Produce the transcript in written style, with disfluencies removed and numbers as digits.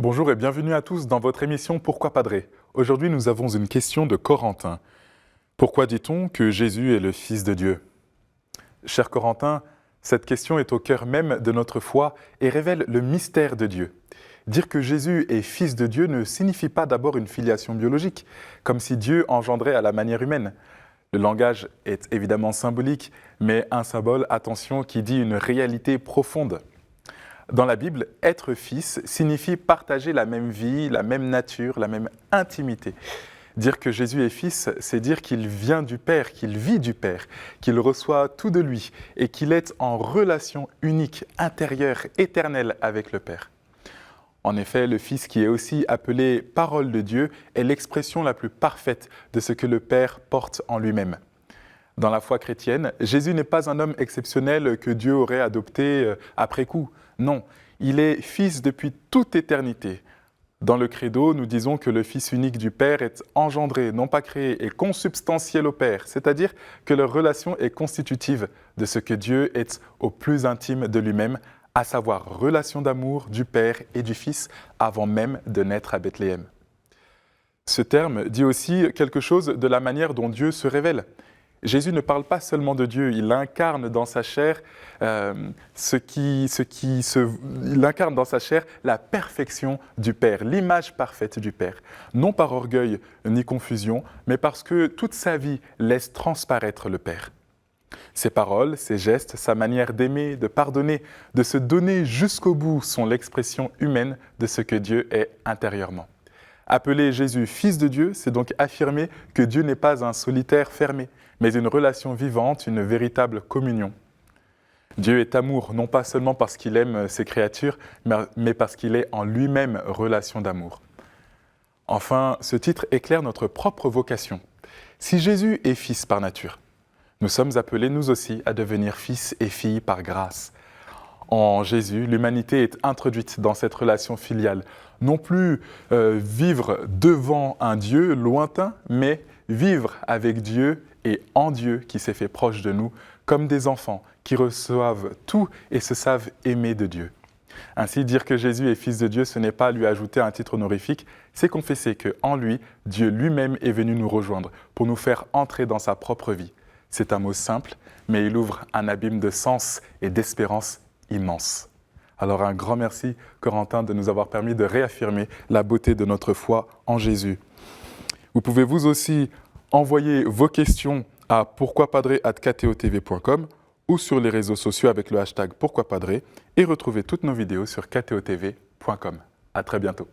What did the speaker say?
Bonjour et bienvenue à tous dans votre émission Pourquoi Padré. Aujourd'hui, nous avons une question de Corentin. Pourquoi dit-on que Jésus est le Fils de Dieu? Cher Corentin, cette question est au cœur même de notre foi et révèle le mystère de Dieu. Dire que Jésus est Fils de Dieu ne signifie pas d'abord une filiation biologique, comme si Dieu engendrait à la manière humaine. Le langage est évidemment symbolique, mais un symbole, attention, qui dit une réalité profonde. Dans la Bible, être fils signifie partager la même vie, la même nature, la même intimité. Dire que Jésus est fils, c'est dire qu'il vient du Père, qu'il vit du Père, qu'il reçoit tout de lui et qu'il est en relation unique, intérieure, éternelle avec le Père. En effet, le Fils qui est aussi appelé parole de Dieu est l'expression la plus parfaite de ce que le Père porte en lui-même. Dans la foi chrétienne, Jésus n'est pas un homme exceptionnel que Dieu aurait adopté après coup. Non, il est Fils depuis toute éternité. Dans le Credo, nous disons que le Fils unique du Père est engendré, non pas créé, et consubstantiel au Père, c'est-à-dire que leur relation est constitutive de ce que Dieu est au plus intime de lui-même, à savoir relation d'amour du Père et du Fils avant même de naître à Bethléem. Ce terme dit aussi quelque chose de la manière dont Dieu se révèle. Jésus ne parle pas seulement de Dieu, il incarne dans sa chair, il incarne dans sa chair la perfection du Père, l'image parfaite du Père. Non par orgueil ni confusion, mais parce que toute sa vie laisse transparaître le Père. Ses paroles, ses gestes, sa manière d'aimer, de pardonner, de se donner jusqu'au bout sont l'expression humaine de ce que Dieu est intérieurement. Appeler Jésus Fils de Dieu, c'est donc affirmer que Dieu n'est pas un solitaire fermé, mais une relation vivante, une véritable communion. Dieu est amour, non pas seulement parce qu'il aime ses créatures, mais parce qu'il est en lui-même relation d'amour. Enfin, ce titre éclaire notre propre vocation. Si Jésus est Fils par nature, nous sommes appelés nous aussi à devenir fils et filles par grâce. En Jésus, l'humanité est introduite dans cette relation filiale. Non plus vivre devant un Dieu lointain, mais vivre avec Dieu et en Dieu qui s'est fait proche de nous, comme des enfants qui reçoivent tout et se savent aimer de Dieu. Ainsi, dire que Jésus est Fils de Dieu, ce n'est pas lui ajouter un titre honorifique, c'est confesser qu'en lui, Dieu lui-même est venu nous rejoindre pour nous faire entrer dans sa propre vie. C'est un mot simple, mais il ouvre un abîme de sens et d'espérance immense. Alors un grand merci, Corentin, de nous avoir permis de réaffirmer la beauté de notre foi en Jésus. Vous pouvez vous aussi envoyer vos questions à pourquoipadré@ktotv.com ou sur les réseaux sociaux avec le hashtag pourquoipadré et retrouver toutes nos vidéos sur ktotv.com. À très bientôt.